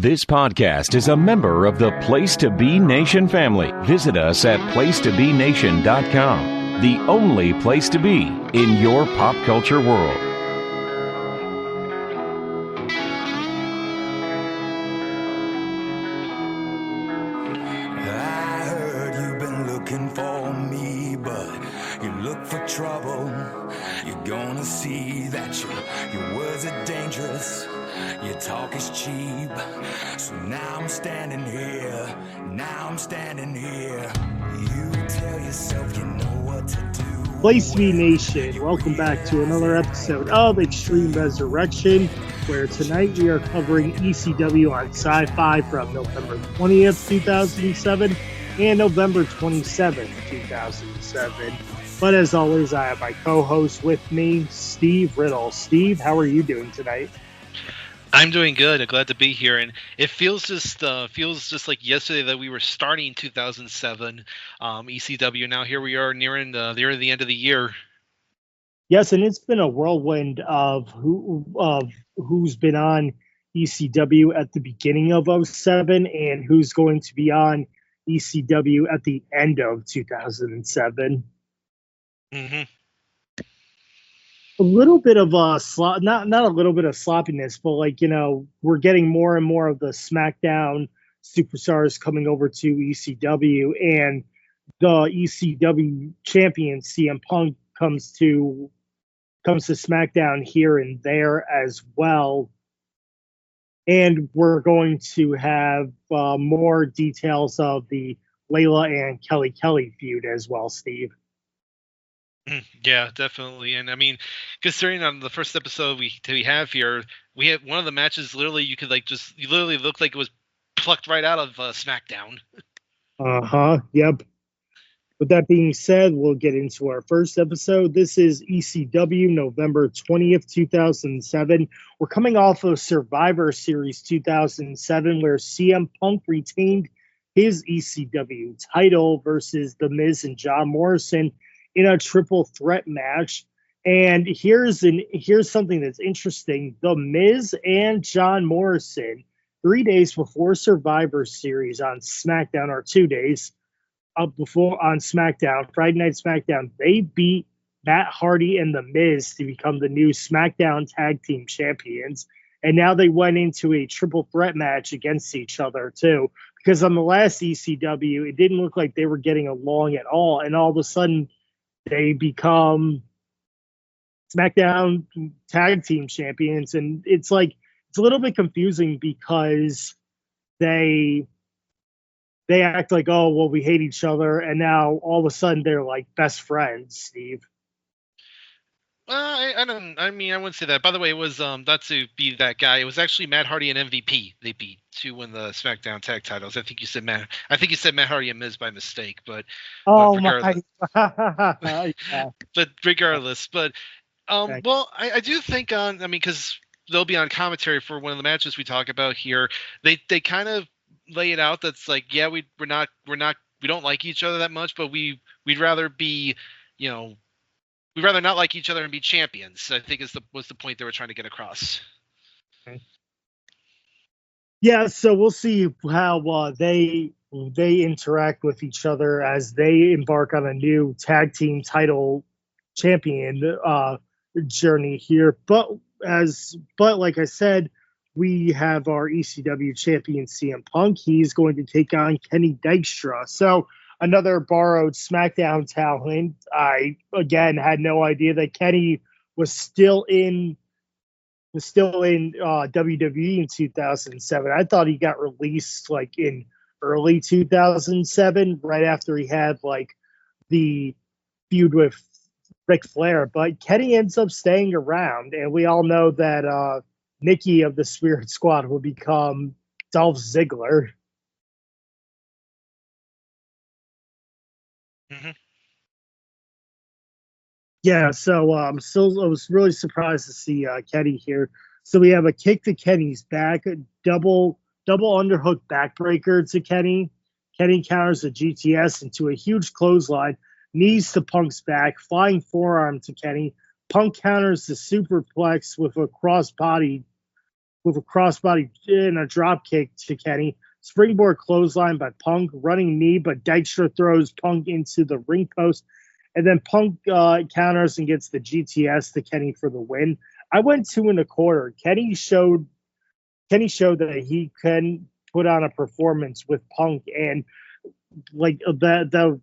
This podcast is a member of the Place to Be Nation family. Visit us at placetobenation.com, the only place to be in your pop culture world. I heard you've been looking for me, but you look for trouble. You're gonna see that your words are dangerous. Your talk is cheap. So now I'm standing here. You tell yourself you know what to do. Place to Be Nation, welcome back to another episode of Extreme Resurrection, where tonight we are covering ECW on Sci-Fi from November 20th, 2007 and November 27th, 2007. But as always, I have my co-host with me, Steve Riddle. Steve, how are you doing tonight? I'm doing good. I'm glad to be here, and it feels just like yesterday that we were starting 2007 ECW. Now here we are nearing the end of the year. Yes, and it's been a whirlwind of who's been on ECW at the beginning of 2007 and who's going to be on ECW at the end of 2007. Mm-hmm. A little bit of not a little bit of sloppiness, but we're getting more and more of the SmackDown superstars coming over to ECW, and the ECW champion CM Punk comes to SmackDown here and there as well. And we're going to have more details of the Layla and Kelly Kelly feud as well, Steve. Yeah, definitely. And I mean, considering on the first episode we have here, we had one of the matches literally you literally looked like it was plucked right out of SmackDown. Yep. With that being said, we'll get into our first episode. This is ECW November 20th, 2007. We're coming off of Survivor Series 2007, where CM Punk retained his ECW title versus The Miz and John Morrison in a triple threat match. And here's something that's interesting. The Miz and John Morrison, 3 days before Survivor Series on SmackDown, or 2 days before on SmackDown, Friday Night SmackDown, they beat Matt Hardy and The Miz to become the new SmackDown Tag Team Champions. And now they went into a triple threat match against each other too, because on the last ECW, it didn't look like they were getting along at all. And all of a sudden, they become SmackDown Tag Team Champions, and it's a little bit confusing because they act like, oh, well, we hate each other, and now all of a sudden they're like best friends, Steve. I wouldn't say that. By the way, it was not to be that guy. It was actually Matt Hardy and MVP they beat to win the SmackDown tag titles. I think you said Matt Hardy and Miz by mistake, but regardless. But regardless, well, I do think because they'll be on commentary for one of the matches we talk about here. They kind of lay it out that's like, yeah, we don't like each other that much, but we'd rather be, we'd rather not like each other and be champions. I think was the point they were trying to get across. Okay. Yeah, so we'll see how they interact with each other as they embark on a new tag team title champion journey here. But like I said, we have our ECW champion CM Punk. He's going to take on Kenny Dykstra. So another borrowed SmackDown talent. I again had no idea that Kenny was still in WWE in 2007. I thought he got released in early 2007, right after he had the feud with Ric Flair. But Kenny ends up staying around, and we all know that Nikki of the Spirit Squad will become Dolph Ziggler. Mm-hmm. Yeah, so I was really surprised to see Kenny here. So we have a kick to Kenny's back, a double underhook backbreaker to Kenny. Kenny counters a GTS into a huge clothesline, knees to Punk's back, flying forearm to Kenny. Punk counters the superplex with a crossbody with a crossbody and a drop kick to Kenny. Springboard clothesline by Punk, running knee, but Dykstra throws Punk into the ring post. And then Punk counters and gets the GTS to Kenny for the win. I went 2 1/4. Kenny showed that he can put on a performance with Punk, and like the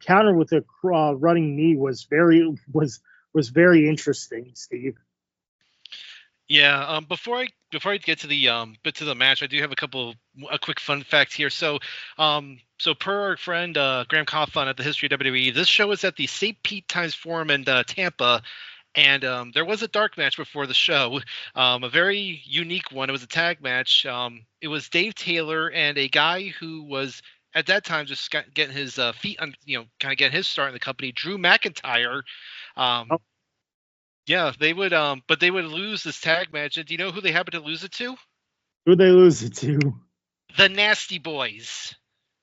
counter with a running knee was very interesting, Steve. Yeah. Before I get to the match, I do have a quick fun fact here. So per our friend Graham Coughlin at the History of WWE, this show is at the St. Pete Times Forum in Tampa. And there was a dark match before the show, a very unique one. It was a tag match. It was Dave Taylor and a guy who was at that time just getting his feet on, kind of getting his start in the company, Drew McIntyre. Yeah, they would, but they would lose this tag match. And do you know who they happened to lose it to? Who they lose it to? The Nasty Boys.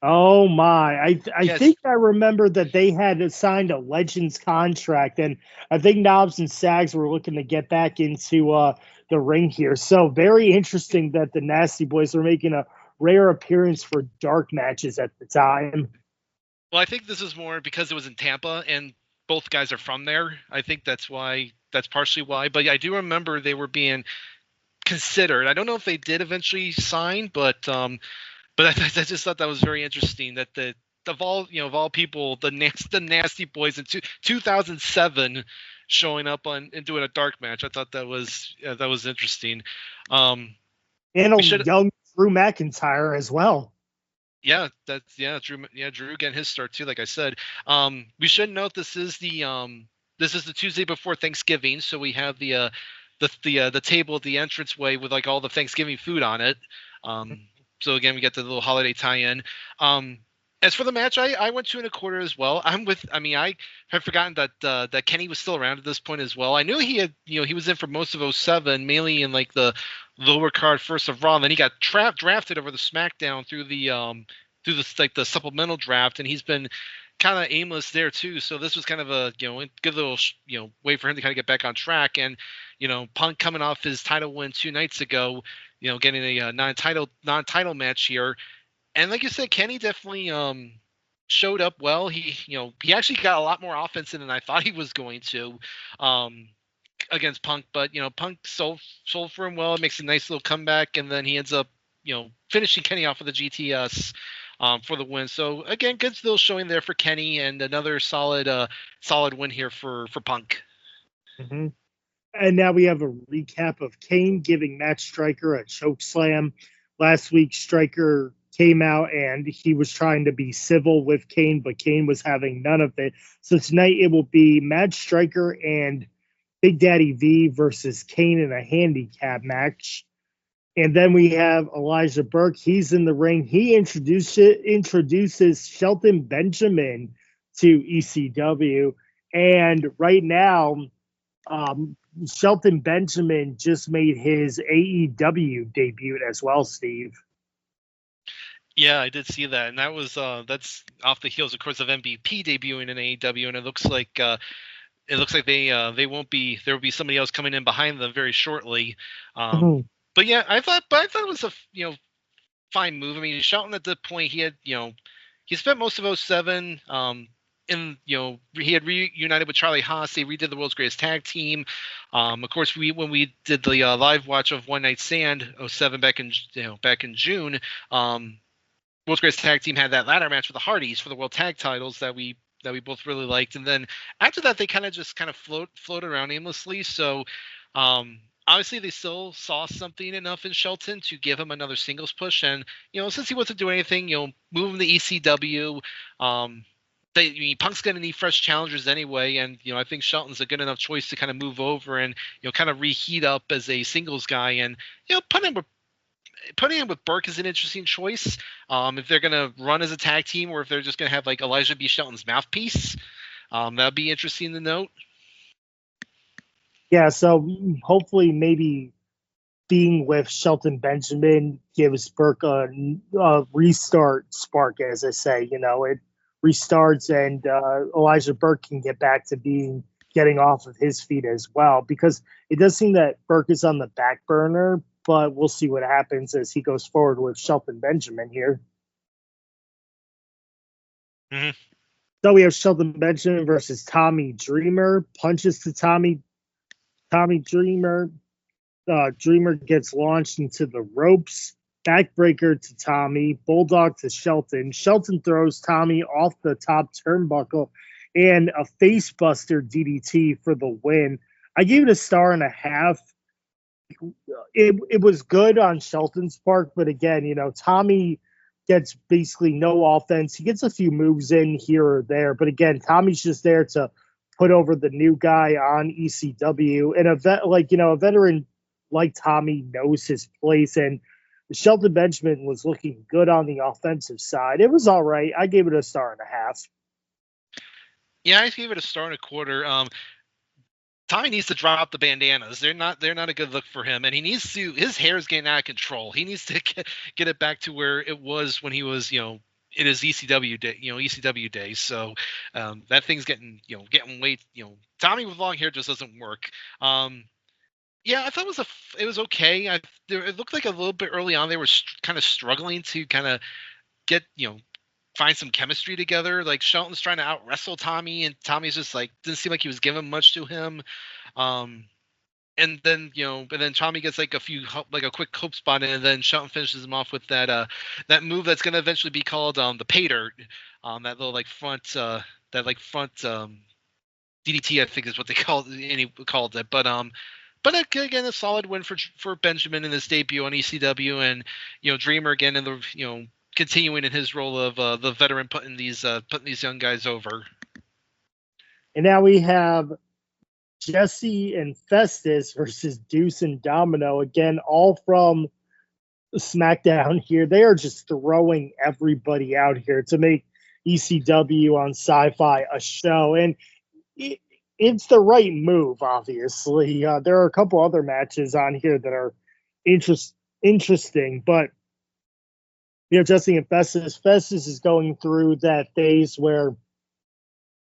Oh my! I Yes. think I remember that they had signed a Legends contract, and I think Knobs and Sags were looking to get back into the ring here. So very interesting that the Nasty Boys are making a rare appearance for dark matches at the time. Well, I think this is more because it was in Tampa, and both guys are from there. I think that's partially why. But I do remember they were being considered. I don't know if they did eventually sign, but I just thought that was very interesting that of all people, the Nasty Boys in 2007 showing up and doing a dark match. I thought that was interesting. And a young Drew McIntyre as well. Yeah, Drew getting his start too. Like I said, we should note this is the Tuesday before Thanksgiving, so we have the table at the entranceway with like all the Thanksgiving food on it. So again, we get the little holiday tie-in. As for the match, I went 2 1/4 as well. I have forgotten that Kenny was still around at this point as well. I knew he had, he was in for most of 07, mainly in like the lower card first of Raw. And then he got drafted over the SmackDown through the supplemental draft, and he's been kind of aimless there too. So this was kind of a good little way for him to kind of get back on track. And Punk coming off his title win 2 nights ago, getting a non-title match here. And like you said, Kenny definitely showed up well. He actually got a lot more offense in than I thought he was going to against Punk. But Punk sold for him well. It makes a nice little comeback, and then he ends up finishing Kenny off with a GTS for the win. So again, good still showing there for Kenny, and another solid win here for Punk. Mm-hmm. And now we have a recap of Kane giving Matt Striker a choke slam. Last week, Striker came out and he was trying to be civil with Kane, but Kane was having none of it. So tonight it will be Matt Striker and Big Daddy V versus Kane in a handicap match. And then we have Elijah Burke. He's in the ring. He introduces Shelton Benjamin to ECW. And right now, Shelton Benjamin just made his AEW debut as well, Steve. Yeah, I did see that, and that was that's off the heels, of course, of MVP debuting in AEW, and it looks like they won't be. There will be somebody else coming in behind them very shortly. But yeah, I thought it was a fine move. I mean, Shelton at the point he had he spent most of 07 he had reunited with Charlie Haas. They redid the World's Greatest Tag Team. Of course, when we did the live watch of One Night Stand 07 back in June, World's Greatest Tag Team had that ladder match with the Hardys for the World Tag Titles that we both really liked. And then after that, they kind of floated around aimlessly. So obviously, they still saw something enough in Shelton to give him another singles push. And since he wasn't doing anything, move him to ECW. Punk's going to need fresh challengers anyway, and I think Shelton's a good enough choice to kind of move over and kind of reheat up as a singles guy, and putting him with Burke is an interesting choice. If they're going to run as a tag team, or if they're just going to have like Elijah B. Shelton's mouthpiece, that'd be interesting to note. Yeah, so hopefully maybe being with Shelton Benjamin gives Burke a restart spark, as I say. It restarts, and Elijah Burke can get back to getting off of his feet as well, because it does seem that Burke is on the back burner, but we'll see what happens as he goes forward with Shelton Benjamin here. Mm-hmm. So we have Shelton Benjamin versus Tommy Dreamer. Punches to Tommy Dreamer. Dreamer gets launched into the ropes. Backbreaker to Tommy. Bulldog to Shelton. Shelton throws Tommy off the top turnbuckle. And a facebuster DDT for the win. I gave it a 1.5 stars. It was good on Shelton's part, but again, Tommy gets basically no offense. He gets a few moves in here or there, but again, Tommy's just there to put over the new guy on ECW. And a veteran like Tommy knows his place, and Shelton Benjamin was looking good on the offensive side. It was all right. I gave it a 1.5 stars. Yeah, I gave it a 1.25 stars. Tommy needs to drop the bandanas. They're not a good look for him, and he needs to. His hair is getting out of control. He needs to get it back to where it was when he was, in his ECW day, ECW days. So that thing's getting way. Tommy with long hair just doesn't work. Yeah, I thought it was okay. It looked like a little bit early on they were kind of struggling to kind of get find some chemistry together. Like Shelton's trying to out wrestle Tommy, and Tommy's just didn't seem like he was giving much to him. And then Tommy gets like a quick hope spot in, and then Shelton finishes him off with that move that's gonna eventually be called the pay dirt, that little front DDT, I think is what they called it. But again, a solid win for Benjamin in his debut on ECW, and Dreamer again in the continuing in his role of the veteran putting these young guys over. And now we have Jesse and Festus versus Deuce and Domino. Again, all from SmackDown here. They are just throwing everybody out here to make ECW on Sci-Fi a show. And it's the right move, obviously. There are a couple other matches on here that are interesting, but Jesse and Festus is going through that phase where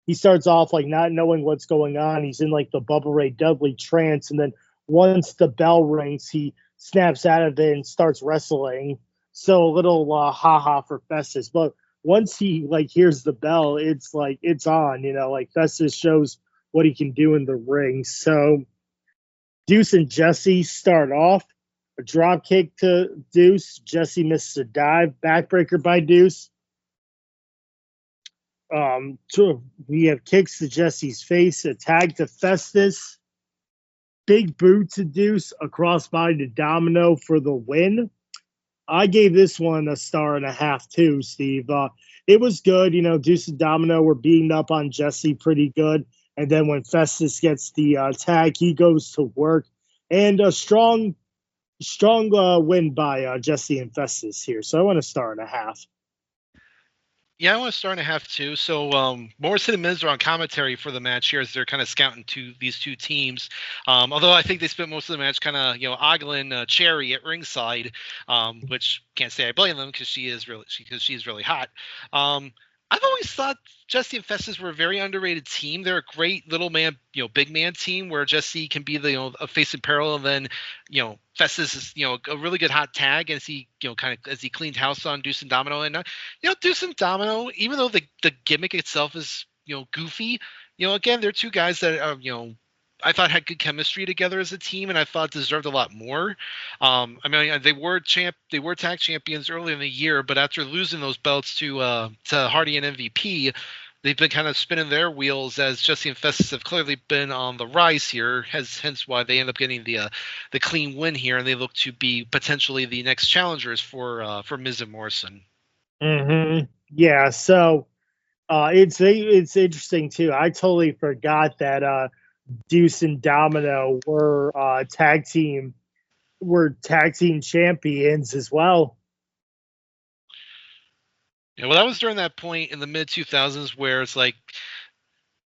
he starts off not knowing what's going on. He's in the Bubba Ray Dudley trance, and then once the bell rings, he snaps out of it and starts wrestling. So a little ha-ha for Festus. But once he hears the bell, it's it's on. Festus shows what he can do in the ring. So Deuce and Jesse start off. A drop kick to Deuce. Jesse misses a dive. Backbreaker by Deuce. We have kicks to Jesse's face. A tag to Festus. Big boot to Deuce. A crossbody to Domino for the win. I gave this one a 1.5 stars too, Steve. It was good. Deuce and Domino were beating up on Jesse pretty good. And then when Festus gets the tag, he goes to work. And a strong win by Jesse and Festus here. So I want a 1.5 stars. Yeah, I want a 1.5 stars too. So Morrison and Miz are on commentary for the match here as they're kind of scouting these two teams. Although I think they spent most of the match kind of ogling Cherry at ringside, which can't say I blame them because she's really hot. I've always thought Jesse and Festus were a very underrated team. They're a great little man, big man team where Jesse can be the a face in peril, and then Festus is a really good hot tag as he as he cleaned house on Deuce and Domino. And Deuce and Domino, even though the gimmick itself is goofy, again they're two guys that are I thought had good chemistry together as a team, and I thought deserved a lot more. They were tag champions early in the year, but after losing those belts to Hardy and MVP, they've been kind of spinning their wheels as Jesse and Festus have clearly been on the rise here. Hence why they end up getting the clean win here, and they look to be potentially the next challengers for Miz and Morrison. Mm-hmm. Yeah. So it's interesting too. I totally forgot that. Deuce and Domino were tag team champions as well. Yeah, well, that was during that point in the mid 2000s where it's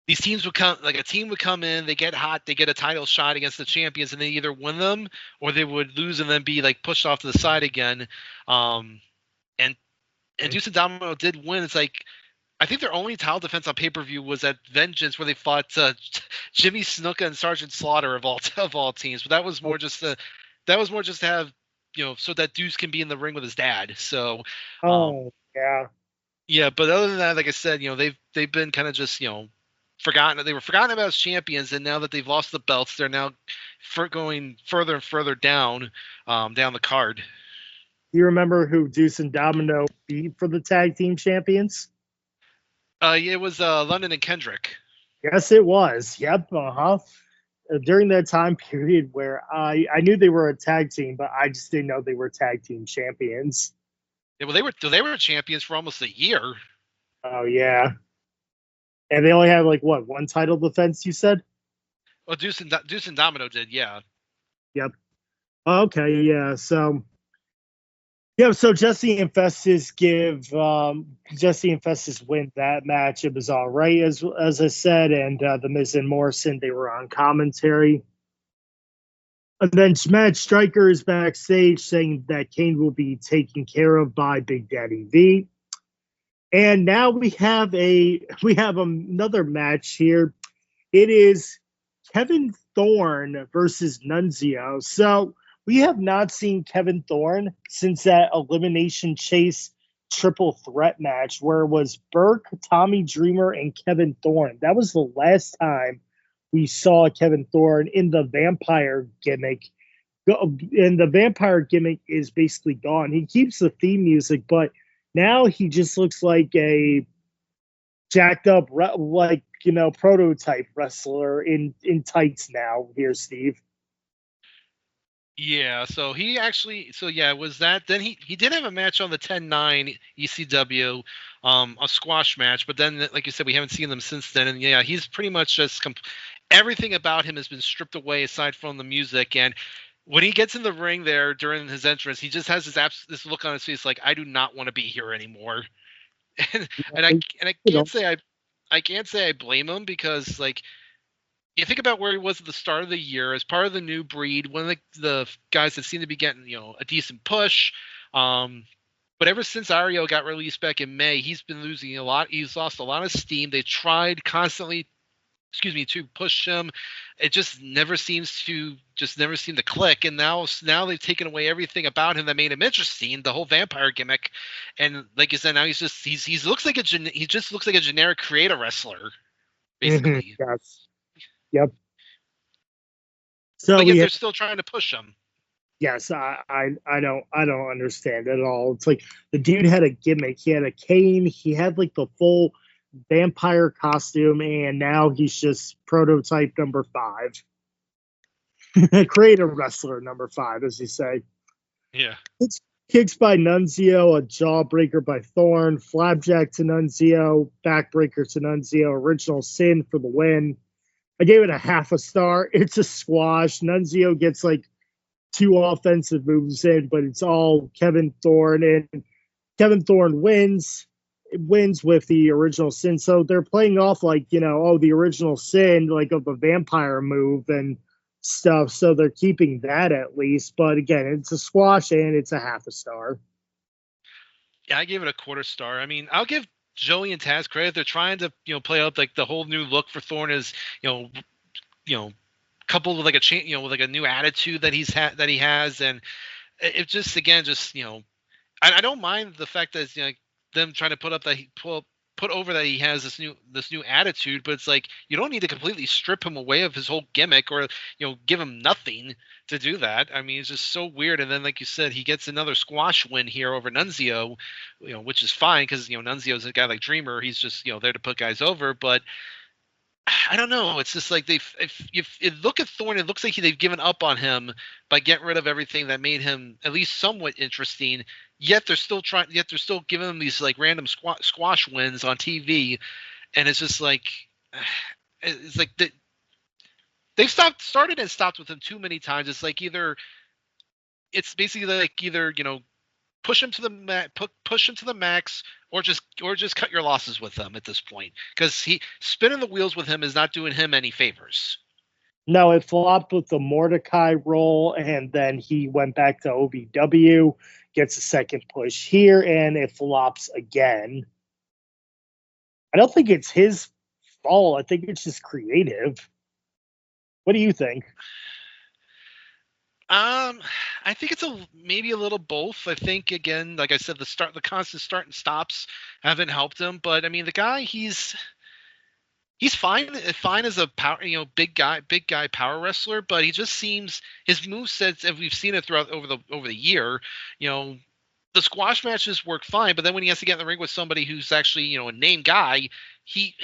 these teams would come, a team would come in, they get hot, they get a title shot against the champions, and they either win them or they would lose and then be pushed off to the side again. And Deuce and Domino did win. It's I think their only title defense on pay-per-view was at Vengeance, where they fought Jimmy Snuka and Sergeant Slaughter of all teams. But that was more just that was more just to have, so that Deuce can be in the ring with his dad. So, yeah. Yeah, but other than that, like I said, they've been kind of just, forgotten. They were forgotten about as champions, and now that they've lost the belts, they're now going further and further down the card. You remember who Deuce and Domino beat for the tag team champions? It was London and Kendrick. Yes, it was. Yep. During that time period where I knew they were a tag team, but I just didn't know they were tag team champions. Yeah, well, they were champions for almost a year. Oh yeah, and they only had like what, one title defense? You said. Well, Deuce and Domino did, yeah. Yep. Okay, yeah. So Jesse and Festus win that match. It was all right, as I said, and the Miz and Morrison, they were on commentary. And then Matt Striker is backstage saying that Kane will be taken care of by Big Daddy V. And now we have another match here. It is Kevin Thorne versus Nunzio. So we have not seen Kevin Thorne since that Elimination Chase triple threat match where it was Burke, Tommy Dreamer, and Kevin Thorne. That was the last time we saw Kevin Thorne in the vampire gimmick. And the vampire gimmick is basically gone. He keeps the theme music, but now he just looks like a jacked up, prototype wrestler in tights now here, Steve. Yeah, so he actually, was that. Then he did have a match on the 10-9 ECW, a squash match, but then, like you said, we haven't seen them since then. And yeah, he's pretty much just everything about him has been stripped away aside from the music. And when he gets in the ring there during his entrance, he just has this look on his face like, I do not want to be here anymore. and I can't say I blame him, because like, you think about where he was at the start of the year as part of the new breed, one of the guys that seemed to be getting, a decent push. But ever since Ario got released back in May, he's been losing a lot. He's lost a lot of steam. They tried constantly, to push him. It just never seems to click. And now they've taken away everything about him that made him interesting, the whole vampire gimmick. And like you said, now he just looks like a generic creator wrestler, basically. Yes. Yep. So but yet they're still trying to push him. Yes, I don't understand at all. It's like the dude had a gimmick. He had a cane. He had like the full vampire costume, and now he's just prototype number 5. Creator wrestler number 5, as you say. Yeah. It's kicks by Nunzio, a jawbreaker by Thorne, flapjack to Nunzio, backbreaker to Nunzio, original sin for the win. I gave it a half a star. It's a squash. Nunzio gets like 2 offensive moves in, but it's all Kevin Thorne, and Kevin Thorne wins with the original sin. So they're playing off like, the original sin, like of the vampire move and stuff. So they're keeping that at least. But again, it's a squash and it's a half a star. Yeah, I gave it a quarter star. I mean, I'll give Joey and Taz credit. They're trying to, play out like the whole new look for Thorne is, coupled with like a change, with like a new attitude that he has, and it just I don't mind the fact that it's, them trying to put over that he has this new attitude, but it's like you don't need to completely strip him away of his whole gimmick or give him nothing to do that. I mean, it's just so weird. And then, like you said, he gets another squash win here over Nunzio, which is fine because Nunzio's a guy like Dreamer. He's just there to put guys over, but I don't know. It's just like if you look at Thorne, it looks like they've given up on him by getting rid of everything that made him at least somewhat interesting. Yet they're still giving him these like random squash wins on TV, and it's just like it's like they've started and stopped with him too many times. It's like either push him to the max, or just cut your losses with them at this point, because spinning the wheels with him is not doing him any favors. No, it flopped with the Mordecai role, and then he went back to OVW, gets a second push here, and it flops again. I don't think it's his fault. I think it's just creative. What do you think? I think it's maybe a little both. I think again, like I said, the constant start and stops haven't helped him. But I mean, the guy, he's fine as a power, big guy power wrestler. But he just seems his movesets, and we've seen it throughout over the year. The squash matches work fine, but then when he has to get in the ring with somebody who's actually a name guy, he's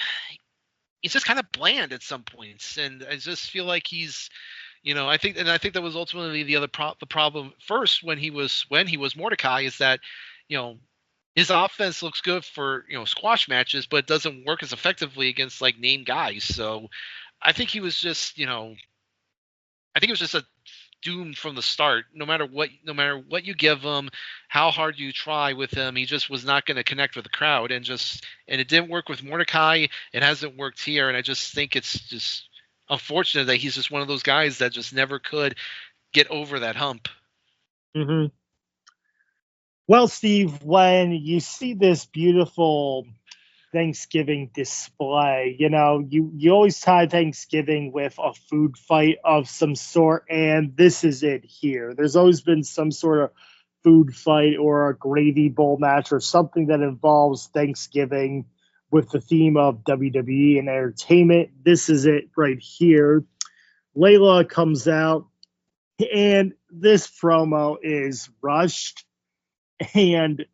just kind of bland at some points, and I just feel like he's. I think that was ultimately the problem first when he was Mordecai, is that, his offense looks good for, squash matches, but it doesn't work as effectively against like name guys. So I think he was just, a doomed from the start. No matter what you give him, how hard you try with him, he just was not going to connect with the crowd, and it didn't work with Mordecai. It hasn't worked here. And I just think it's just unfortunate that he's just one of those guys that just never could get over that hump. Mm-hmm. Well, Steve, when you see this beautiful Thanksgiving display, you always tie Thanksgiving with a food fight of some sort, and this is it here. There's always been some sort of food fight or a gravy bowl match or something that involves Thanksgiving with the theme of WWE and entertainment. This is it right here. Layla comes out, and this promo is rushed, and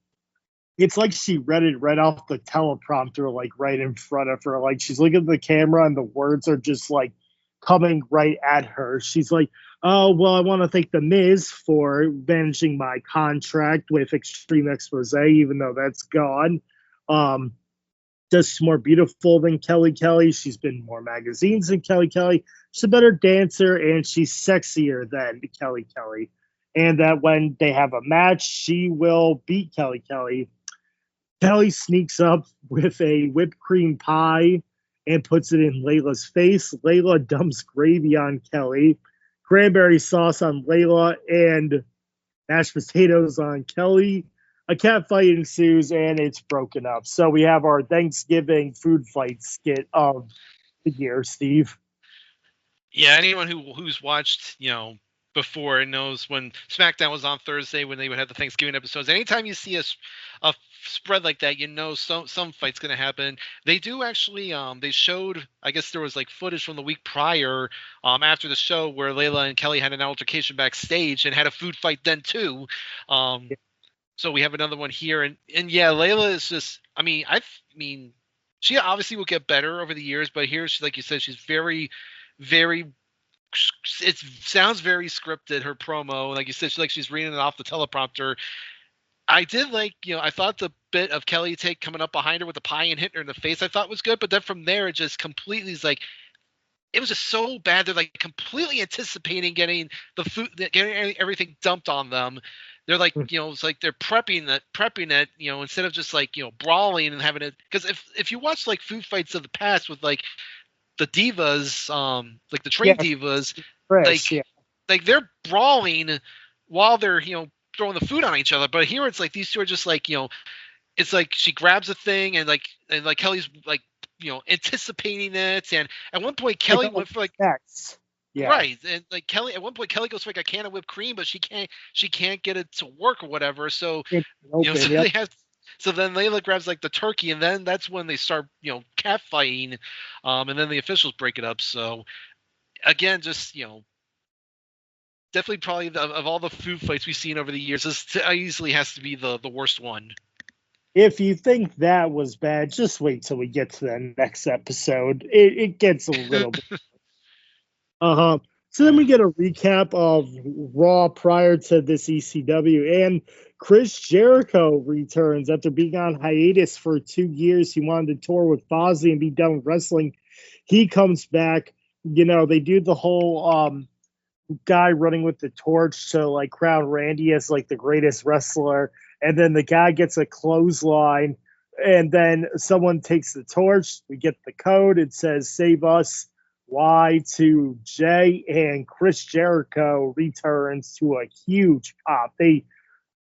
it's like she read it right off the teleprompter, like right in front of her. Like she's looking at the camera and the words are just like coming right at her. She's like, "Oh, well, I want to thank The Miz for managing my contract with Extreme Expose, even though that's gone. Just more beautiful than Kelly Kelly. She's been in more magazines than Kelly Kelly. She's a better dancer, and she's sexier than Kelly Kelly. And that when they have a match, she will beat Kelly Kelly." Kelly sneaks up with a whipped cream pie and puts it in Layla's face. Layla dumps gravy on Kelly, cranberry sauce on Layla, and mashed potatoes on Kelly. A cat fight ensues, and it's broken up. So we have our Thanksgiving food fight skit of the year, Steve. Yeah, anyone who's watched, before and knows when SmackDown was on Thursday when they would have the Thanksgiving episodes. Anytime you see a spread like that, some fight's going to happen. They do actually. They showed. I guess there was like footage from the week prior, after the show where Layla and Kelly had an altercation backstage and had a food fight then too. So we have another one here, and yeah, Layla is just. I mean, she obviously will get better over the years, but here, like you said, she's very, very. It sounds very scripted, her promo. Like you said, she's reading it off the teleprompter. I did I thought the bit of Kelly coming up behind her with the pie and hitting her in the face, I thought was good. But then from there, it just completely is like, it was just so bad. They're like completely anticipating getting the food, getting everything dumped on them. They're like, it's like they're prepping it, instead of just like, brawling and having it. Because if you watch like food fights of the past with like the divas, like the train divas, like they're brawling while they're, throwing the food on each other. But here it's like these two are just like, it's like she grabs a thing and Kelly's like, anticipating it. And at one point Kelly went for like next. Yeah. Right. And like Kelly, at one point Kelly goes for like a can of whipped cream, but she can't get it to work or whatever. So, so then Layla grabs like the turkey, and then that's when they start, cat fighting. And then the officials break it up. So again, just, definitely probably of all the food fights we've seen over the years, this easily has to be the worst one. If you think that was bad, just wait till we get to the next episode. It gets a little bit. So then we get a recap of Raw prior to this ECW, and Chris Jericho returns after being on hiatus for 2 years. He wanted to tour with Fozzy and be done with wrestling. He comes back. They do the whole guy running with the torch to like crown Randy as like the greatest wrestler, and then the guy gets a clothesline, and then someone takes the torch. We get the code. It says "Save Us Y2J," and Chris Jericho returns to a huge pop. They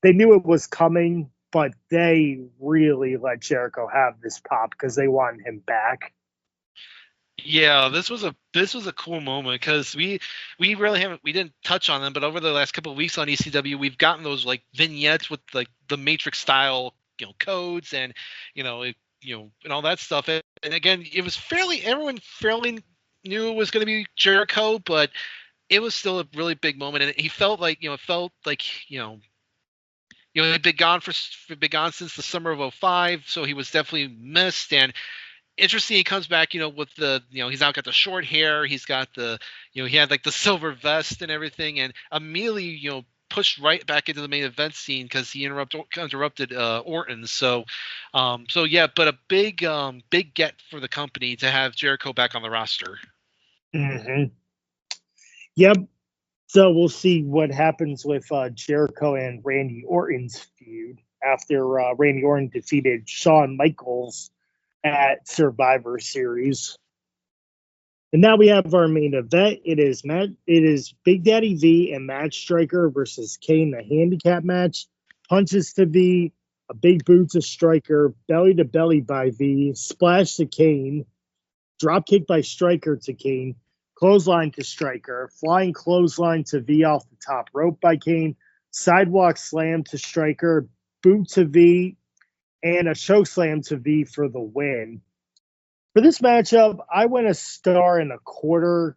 knew it was coming, but they really let Jericho have this pop because they wanted him back. Yeah, this was a cool moment because we really didn't touch on them, but over the last couple of weeks on ECW, we've gotten those like vignettes with like the Matrix style, codes and and all that stuff. And again, it was everyone fairly knew it was going to be Jericho, but it was still a really big moment, and he felt like he'd been gone since the summer of '05, so he was definitely missed. And interesting, he comes back, with the, he's now got the short hair, he's got the, he had like the silver vest and everything, and immediately, pushed right back into the main event scene because he interrupted Orton. So yeah, but a big get for the company to have Jericho back on the roster. Mm-hmm. Yep. So we'll see what happens with Jericho and Randy Orton's feud after Randy Orton defeated Shawn Michaels at Survivor Series. And now we have our main event. It is Big Daddy V and Matt Striker versus Kane, a handicap match. Punches to V, a big boot to Striker, belly to belly by V, splash to Kane, drop kick by Striker to Kane, clothesline to Striker, flying clothesline to V off the top rope by Kane, sidewalk slam to Striker, boot to V, and a choke slam to V for the win. For this matchup, I went 1.25 stars.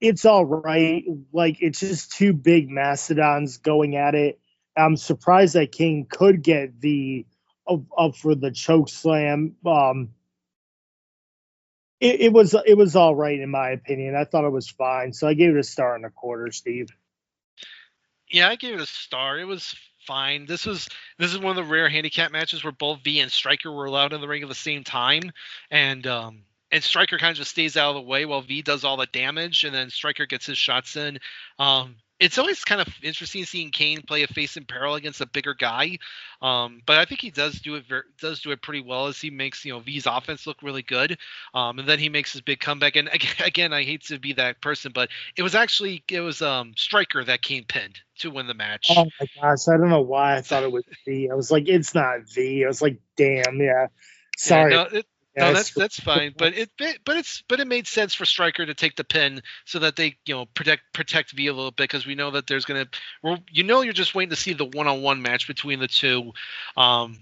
It's all right. Like, it's just two big mastodons going at it. I'm surprised that Kane could get V up for the choke slam. It was all right in my opinion. I thought it was fine, so I gave it 1.25 stars, Steve. Yeah, I gave it a star. It was fine. This is one of the rare handicap matches where both V and Striker were allowed in the ring at the same time, and Striker kind of just stays out of the way while V does all the damage, and then Striker gets his shots in. It's always kind of interesting seeing Kane play a face in peril against a bigger guy, but I think he does do it pretty well as he makes V's offense look really good, and then he makes his big comeback. And again, I hate to be that person, but it was Striker that Kane pinned to win the match. Oh my gosh, I don't know why I thought it was V. I was like, it's not V. I was like, damn, yeah. Sorry. Yeah, no, that's fine, but it made sense for Striker to take the pin so that they protect V a little bit, because we know that there's you're just waiting to see the one-on-one match between the two, but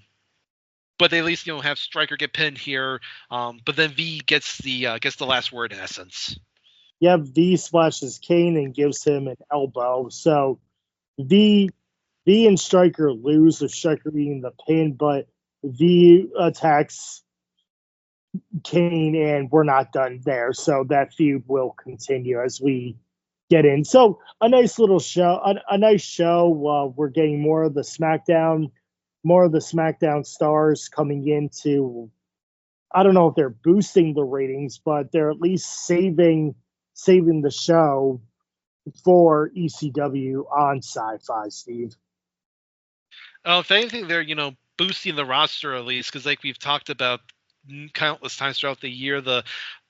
they at least have Striker get pinned here, but then V gets the last word in essence. Yeah, V splashes Kane and gives him an elbow. So V and Striker lose with Striker being the pin, but V attacks Kane, and we're not done there. So that feud will continue as we get in. So a nice little show, a nice show. We're getting more of the SmackDown stars coming into. I don't know if they're boosting the ratings, but they're at least saving the show for ECW on Sci-Fi, Steve. Oh, if anything, they're boosting the roster at least, because like we've talked about countless times throughout the year, the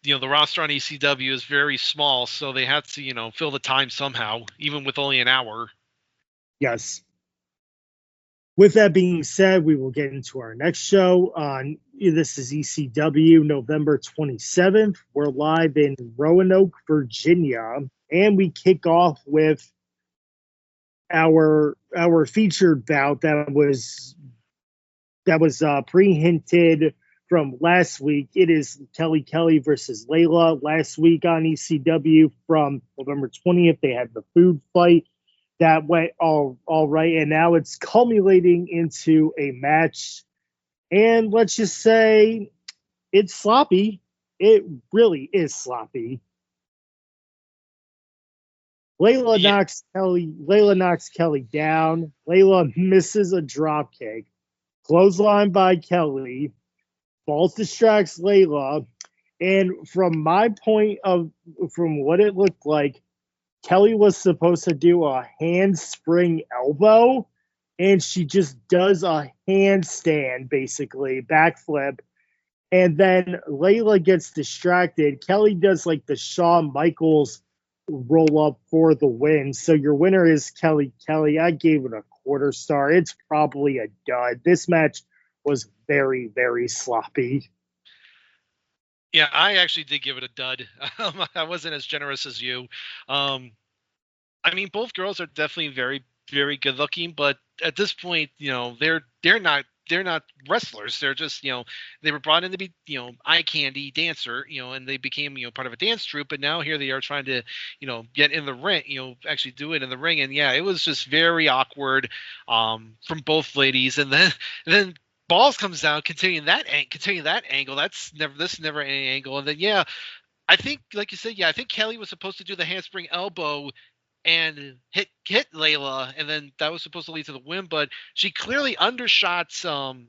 roster on ECW is very small, so they have to fill the time somehow, even with only an hour. Yes. With that being said, we will get into our next show. This is ECW November 27th. We're live in Roanoke, Virginia, and we kick off with our featured bout that was pre-hinted from last week. It is Kelly Kelly versus Layla. Last week on ECW from November 20th, they had the food fight. That went all right, and now it's culminating into a match. And let's just say it's sloppy. It really is sloppy. Layla knocks Kelly down. Layla misses a drop kick. Clothesline by Kelly. Falls distracts Layla. And from what it looked like, Kelly was supposed to do a handspring elbow, and she just does a handstand, basically, backflip. And then Layla gets distracted. Kelly does like the Shawn Michaels roll up for the win. So your winner is Kelly Kelly. I gave it a 1/4 star. It's probably a dud. This match was very, very sloppy. Yeah, I actually did give it a dud. I wasn't as generous as you. Um, I mean, both girls are definitely very, very good looking, but at this point, they're not wrestlers. They're just they were brought in to be eye candy dancer, and they became part of a dance troupe. But now here they are trying to get in the ring, actually do it in the ring, and yeah, it was just very awkward from both ladies, and then. Balls comes down, continuing that angle. This never any angle, and then I think, like you said, I think Kelly was supposed to do the handspring elbow and hit Layla, and then that was supposed to lead to the win, but she clearly undershot the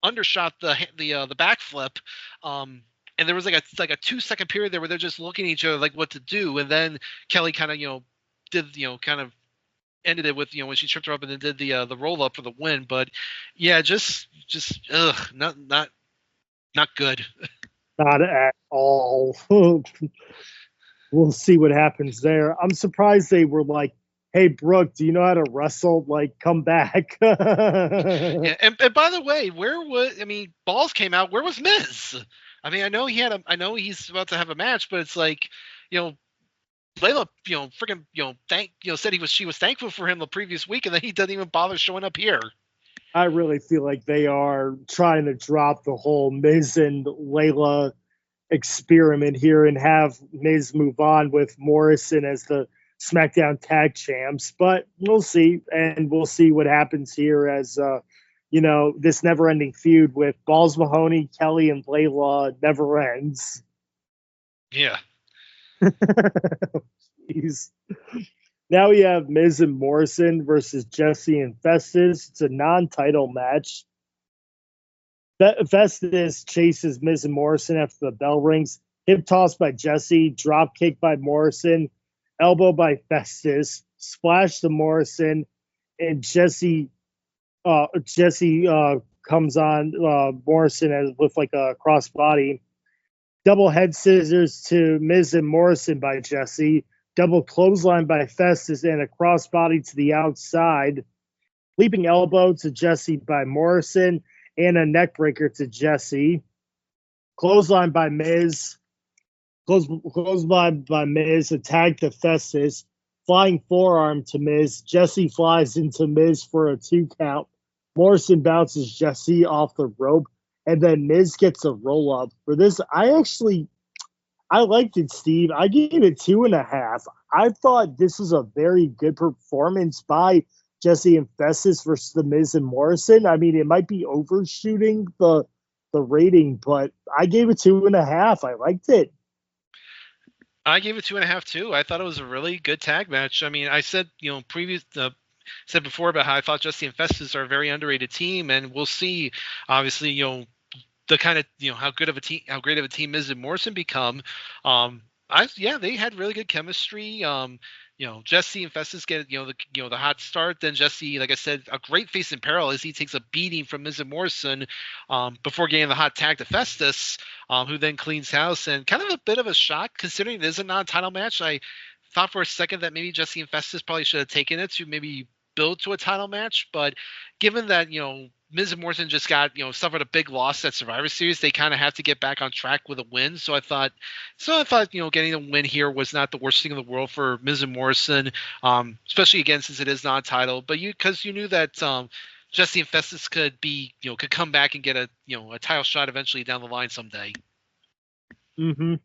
backflip, and there was like a 2 second period there where they're just looking at each other like what to do, and then Kelly kind of did kind of ended it with when she tripped her up and then did the roll up for the win, but just not good. Not at all. We'll see what happens there. I'm surprised they were like, "Hey, Brooke, do you know how to wrestle? Like, come back." Yeah, and by the way, Balls came out. Where was Miz? I mean, I know he's about to have a match, but it's like, Layla, freaking, said she was thankful for him the previous week, and then he doesn't even bother showing up here. I really feel like they are trying to drop the whole Miz and Layla experiment here and have Miz move on with Morrison as the SmackDown Tag Champs. But we'll see, and we'll see what happens here as this never-ending feud with Balls Mahoney, Kelly, and Layla never ends. Yeah. Jeez. Now we have Miz and Morrison versus Jesse and Festus. It's a non-title match. Festus chases Miz and Morrison after the bell rings. Hip toss by Jesse, drop kick by Morrison, elbow by Festus, splash to Morrison, and Jesse comes on Morrison with like a crossbody. Double head scissors to Miz and Morrison by Jesse. Double clothesline by Festus and a crossbody to the outside. Leaping elbow to Jesse by Morrison and a neckbreaker to Jesse. Clothesline by Miz. Clothesline by Miz. A tag to Festus. Flying forearm to Miz. Jesse flies into Miz for a 2 count. Morrison bounces Jesse off the rope. And then Miz gets a roll up. For this, I liked it, Steve. I gave it 2.5. I thought this was a very good performance by Jesse and Festus versus the Miz and Morrison. I mean, it might be overshooting the rating, but I gave it 2.5. I liked it. I gave it 2.5 too. I thought it was a really good tag match. I mean, I said said before about how I thought Jesse and Festus are a very underrated team, and we'll see. Obviously, the kind of how great of a team Miz and Morrison become. They had really good chemistry. Jesse and Festus get the hot start. Then Jesse, like I said, a great face in peril as he takes a beating from Miz and Morrison before getting the hot tag to Festus, who then cleans house, and kind of a bit of a shock considering it is a non-title match. I thought for a second that maybe Jesse and Festus probably should have taken it to maybe build to a title match, but given that Miz and Morrison just got suffered a big loss at Survivor Series, they kind of have to get back on track with a win. So I thought getting a win here was not the worst thing in the world for Miz and Morrison, especially again since it is non-title. But because you knew that Jesse and Festus could come back and get a title shot eventually down the line someday. Mm-hmm.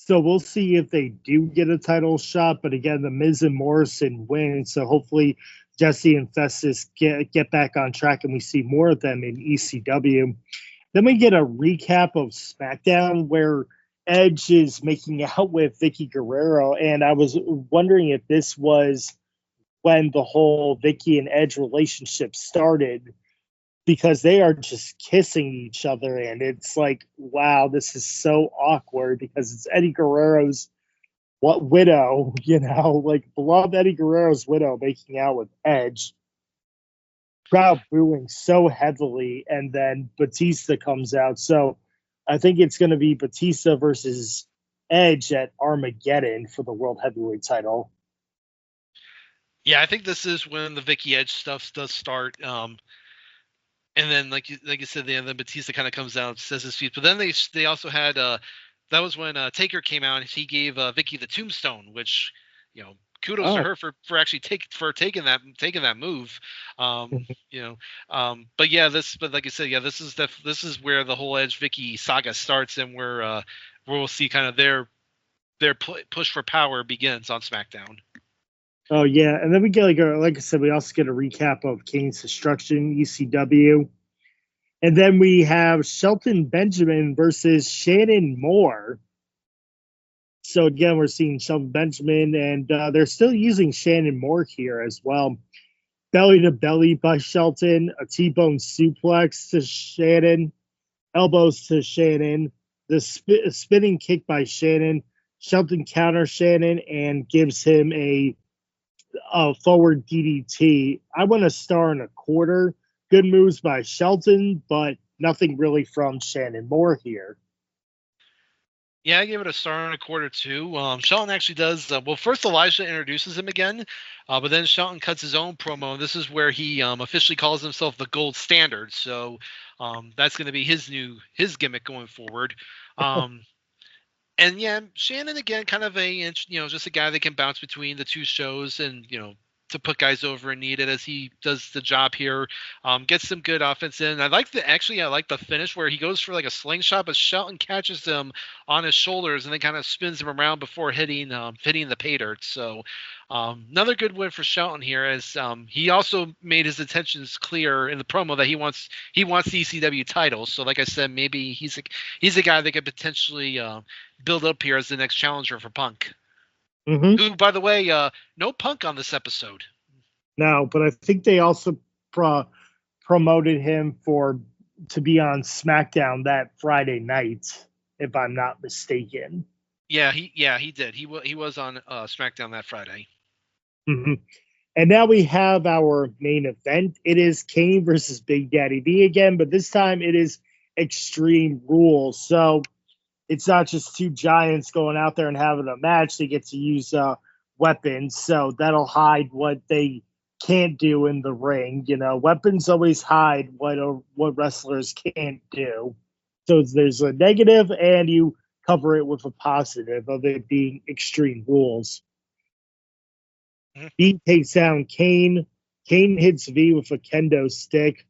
So we'll see if they do get a title shot. But again, the Miz and Morrison win. So hopefully Jesse and Festus get back on track and we see more of them in ECW. Then we get a recap of SmackDown where Edge is making out with Vicky Guerrero. And I was wondering if this was when the whole Vicky and Edge relationship started, because they are just kissing each other, and it's like, wow, this is so awkward because it's Eddie Guerrero's widow, like beloved Eddie Guerrero's widow making out with Edge. Crowd booing so heavily, and then Batista comes out. So I think it's going to be Batista versus Edge at Armageddon for the World Heavyweight title. Yeah, I think this is when the Vicky Edge stuff does start. And then, like you said, then Batista kind of comes out, says his feet. But then they also had that was when Taker came out and he gave Vicky the tombstone, which, kudos to her for actually taking that move. But yeah, but like I said, yeah, this is where the whole Edge Vicky saga starts, and where we'll see kind of their push for power begins on SmackDown. Oh yeah, and then we get like I said, we also get a recap of Kane's destruction, ECW, and then we have Shelton Benjamin versus Shannon Moore. So again, we're seeing Shelton Benjamin, and they're still using Shannon Moore here as well. Belly to belly by Shelton, a T-bone suplex to Shannon, elbows to Shannon, the spinning kick by Shannon. Shelton counters Shannon and gives him a forward DDT. I went 1.25. Good moves by Shelton, but nothing really from Shannon Moore here. Yeah, I gave it 1.25 too. Shelton actually does well. First, Elijah introduces him again, but then Shelton cuts his own promo. This is where he officially calls himself the Gold Standard. So that's going to be his gimmick going forward. And yeah, Shannon again, kind of just a guy that can bounce between the two shows, and to put guys over and needed as he does the job here. Gets some good offense in. I like the finish where he goes for like a slingshot, but Shelton catches him on his shoulders and then kind of spins him around before hitting the pay dirt. So another good win for Shelton here, as he also made his intentions clear in the promo that he wants the ECW title. So like I said, maybe he's a guy that could potentially build up here as the next challenger for Punk. Mm-hmm. Who, by the way, no Punk on this episode. No, but I think they also promoted him to be on SmackDown that Friday night, if I'm not mistaken. Yeah, he did. He was on SmackDown that Friday. Mm-hmm. And now we have our main event. It is Kane versus Big Daddy V again, but this time it is Extreme Rules. So it's not just two giants going out there and having a match. They get to use weapons, so that'll hide what they can't do in the ring. Weapons always hide what wrestlers can't do. So there's a negative, and you cover it with a positive of it being Extreme Rules. Mm-hmm. V takes down Kane. Kane hits V with a kendo stick.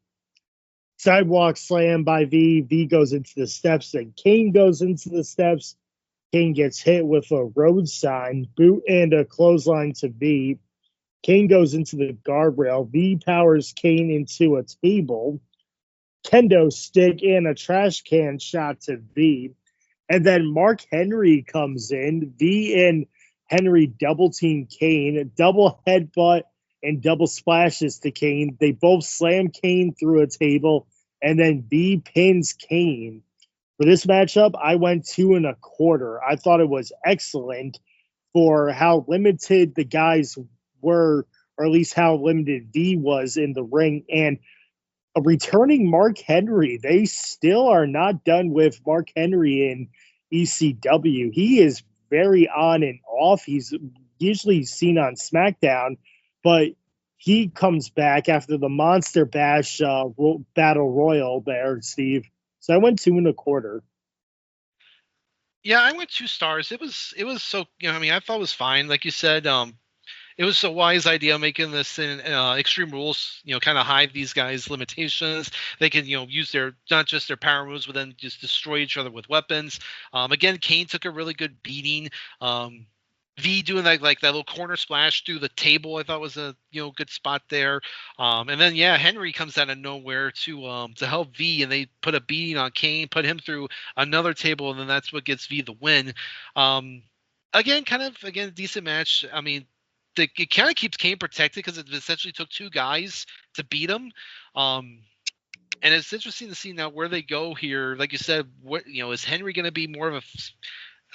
Sidewalk slam by V. V goes into the steps. Then Kane goes into the steps. Kane gets hit with a road sign, boot, and a clothesline to V. Kane goes into the guardrail. V powers Kane into a table. Kendo stick and a trash can shot to V. And then Mark Henry comes in. V and Henry double team Kane, double headbutt and double splashes to Kane. They both slam Kane through a table, and then V pins Kane. For this matchup, I went 2.25. I thought it was excellent for how limited the guys were, or at least how limited V was in the ring. And a returning Mark Henry, they still are not done with Mark Henry in ECW. He is very on and off. He's usually seen on SmackDown, but he comes back after the Monster Bash Battle Royal there, Steve. So I went 2.25. Yeah, I went 2 stars. It was so, I thought it was fine. Like you said, it was a wise idea making this in Extreme Rules, kind of hide these guys' limitations. They can, use not just their power moves, but then just destroy each other with weapons. Again, Kane took a really good beating. V doing that little corner splash through the table, I thought was a good spot there. And then Henry comes out of nowhere to help V, and they put a beating on Kane, put him through another table, and then that's what gets V the win. Again, decent match. I mean, it kind of keeps Kane protected because it essentially took 2 guys to beat him. And it's interesting to see now where they go here. Like you said, is Henry going to be more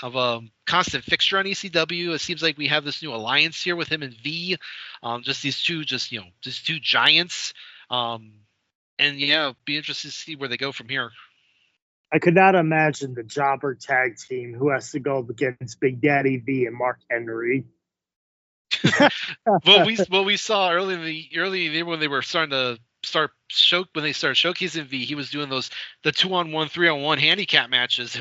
of a constant fixture on ECW? It seems like we have this new alliance here with him and V. Just these two giants. And be interested to see where they go from here. I could not imagine the jobber tag team who has to go up against Big Daddy V and Mark Henry. Well, we saw early when they were starting to when they started showcasing V, he was doing the 2-on-1, 3-on-1 handicap matches,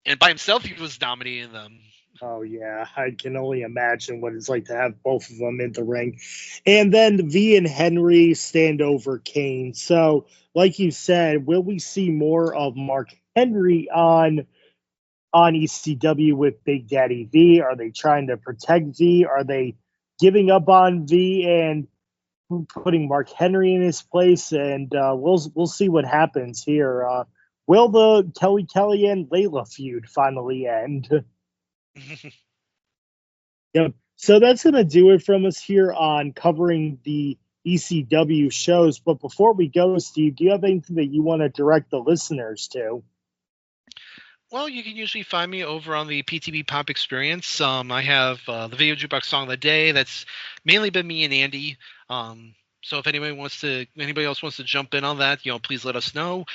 and by himself he was dominating them. Oh yeah, I can only imagine what it's like to have both of them in the ring. And then V and Henry stand over Kane. So, like you said, will we see more of Mark Henry on ECW with Big Daddy V? Are they trying to protect V? Are they giving up on V and putting Mark Henry in his place? And we'll see what happens here. Will the Kelly Kelly and Layla feud finally end? Yep. So that's going to do it from us here on covering the ECW shows. But before we go, Steve, do you have anything that you want to direct the listeners to? Well, you can usually find me over on the PTB Pop Experience. I have the Video Jukebox Song of the Day. That's mainly been me and Andy. So if anybody else wants to jump in on that, please let us know.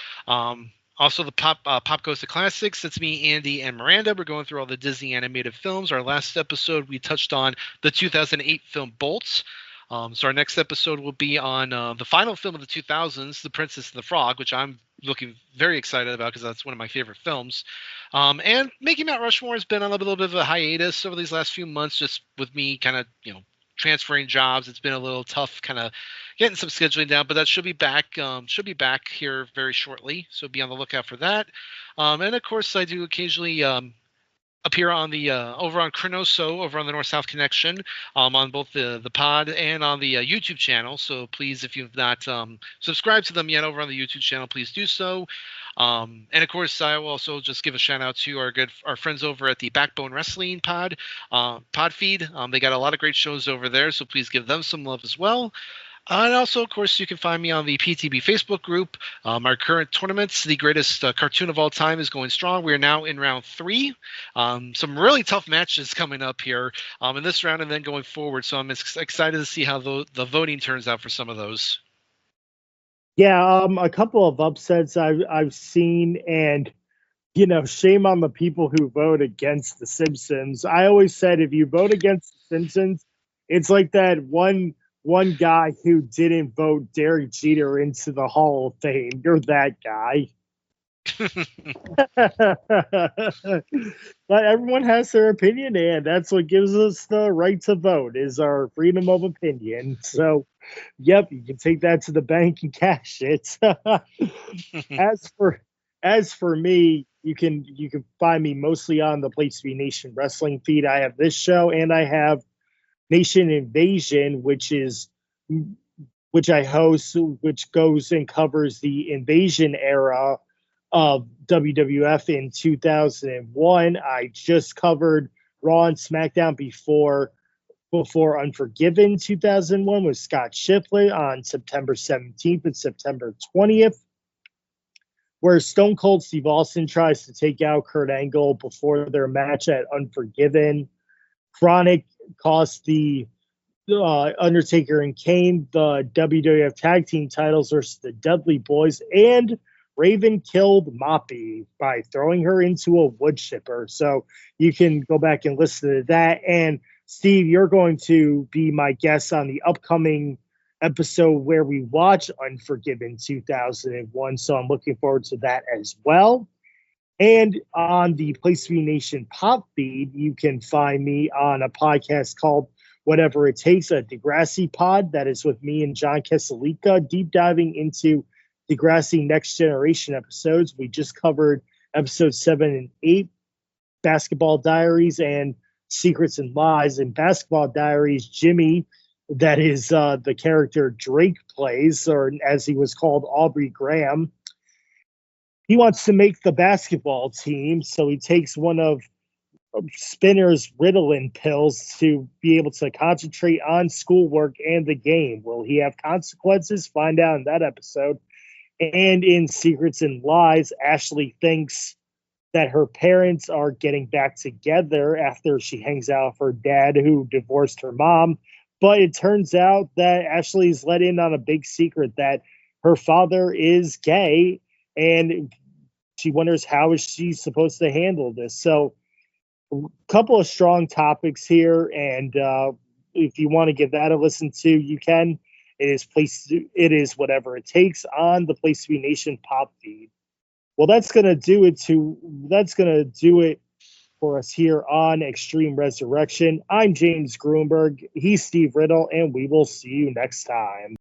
Also, the Pop Goes to Classics. That's me, Andy, and Miranda. We're going through all the Disney animated films. Our last episode, we touched on the 2008 film Bolts. So our next episode will be on the final film of the 2000s, The Princess and the Frog, which I'm looking very excited about because that's one of my favorite films. And Making Mount Rushmore has been on a little bit of a hiatus over these last few months, just with me kind of, transferring jobs. It's been a little tough kind of getting some scheduling down, but that should be back here very shortly. So be on the lookout for that. And of course I do occasionally appear on the over on Chronoso over on the North South Connection on both the pod and on the YouTube channel. So please, if you've not subscribed to them yet over on the YouTube channel, please do so. And of course, I will also just give a shout out to our friends over at the Backbone Wrestling pod feed. They got a lot of great shows over there, so please give them some love as well. And also, of course, you can find me on the PTB Facebook group. Our current tournaments, the greatest cartoon of all time, is going strong. We are now in round 3. Some really tough matches coming up here in this round and then going forward. So I'm excited to see how the voting turns out for some of those. Yeah, a couple of upsets I've seen, and shame on the people who vote against The Simpsons. I always said if you vote against The Simpsons, it's like that one guy who didn't vote Derek Jeter into the Hall of Fame. You're that guy. But everyone has their opinion, and that's what gives us the right to vote, is our freedom of opinion. So, yep, you can take that to the bank and cash it. As for me, you can find me mostly on the Place to Be Nation Wrestling feed. I have this show, and I have Nation Invasion, which I host, which goes and covers the Invasion era of WWF in 2001. I just covered Raw and SmackDown before Unforgiven 2001 with Scott Shiflett on September 17th and September 20th, where Stone Cold Steve Austin tries to take out Kurt Angle before their match at Unforgiven. Chronic cost the Undertaker and Kane the WWF Tag Team titles versus the Dudley Boys, and Raven killed Moppy by throwing her into a wood chipper. So you can go back and listen to that. And Steve, you're going to be my guest on the upcoming episode where we watch Unforgiven 2001. So I'm looking forward to that as well. And on the Place to Be Nation pop feed, you can find me on a podcast called Whatever It Takes, a Degrassi pod that is with me and John Kesalika, deep diving into Degrassi Next Generation episodes. We just covered episodes 7 and 8, Basketball Diaries and Secrets and Lies. In Basketball Diaries, Jimmy, that is the character Drake plays, or as he was called, Aubrey Graham, he wants to make the basketball team, so he takes one of Spinner's Ritalin pills to be able to concentrate on schoolwork and the game. Will he have consequences? Find out in that episode. And in Secrets and Lies, Ashley thinks that her parents are getting back together after she hangs out with her dad who divorced her mom. But it turns out that Ashley's let in on a big secret that her father is gay, and she wonders how is she supposed to handle this. So a couple of strong topics here, and if you want to give that a listen to, you can. It is whatever it takes on the Place to Be Nation pop feed. Well, that's gonna do it for us here on Extreme Resurrection. I'm James Gruenberg. He's Steve Riddle, and we will see you next time.